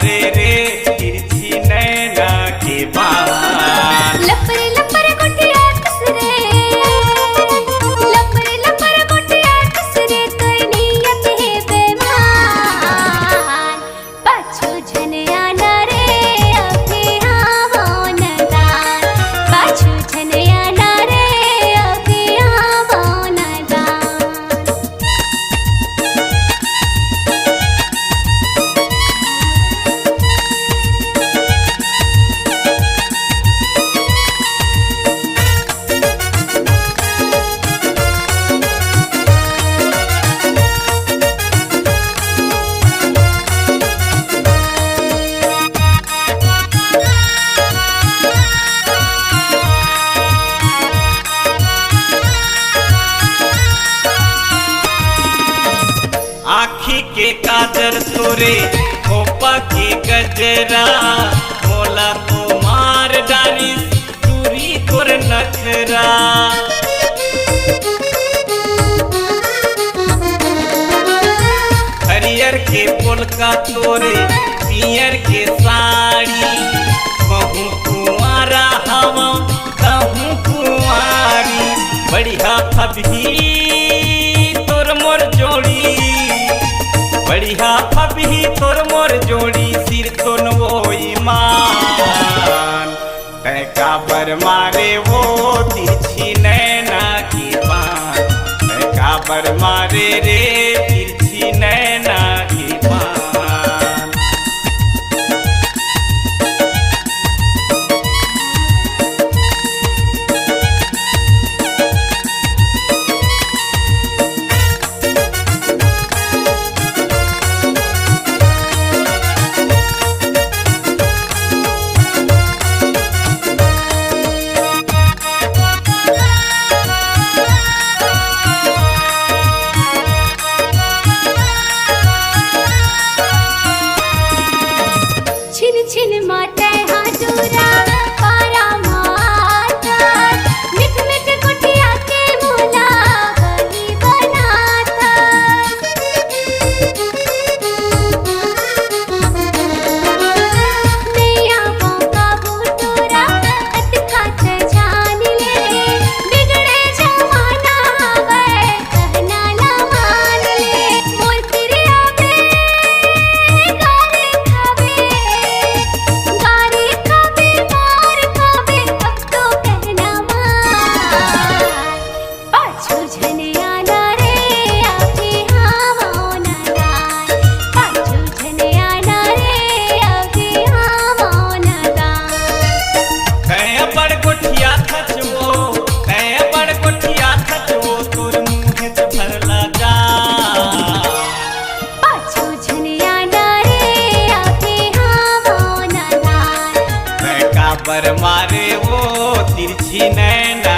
मारे रे तिरछी नैना के बाण। लपर लपर गोटिया कसरे, लपर लपर गोटिया कसरे, तोर नियत है बेईमान। पाछू झन आना रे अभी आवो नदान, पाछू झन आना रे अभी आवो नदान। आँखी के काजर तोरे खोपा के गजरा, मोला तो मार डाली चूरी तोर नखरा। हरियर के पोलका तोरे पियर के साड़ी, कहूँ कुंवारा हवा कहूँ कुंवारी। बढ़िया फबही तोर मोर जोड़ी, बढ़िया फबही तोर मोर जोड़ी, सिर तो वो ईमान। तैका बर मारे वो तिरछी नैना की बाण, तैका बर मारे रे तिरछी नैना की बाण। छिन छिन माटे हाथुरा पारा माता, मिठ मिठ कुटिया के मोला बनी बनाता। नैया मौका बूटोरा अत खात जान ले, बिगड़े जमाना वे कहना ना मान ले। मोर तेरे आवे गारे खावे, गारे खावे मार खावे, अब तो कहना मान। पाछू झन आना रे अभी आवो नदान, पाछू झन आना रे अभी आवो नदान। तैं बड़ गोठिया खचबो, तैं बड़ गोठिया खचबो, तोर मुँह से भरला जा। पाछू झन आना रे अभी आवो नदान, तैका बर मारे वो तिरछी नैना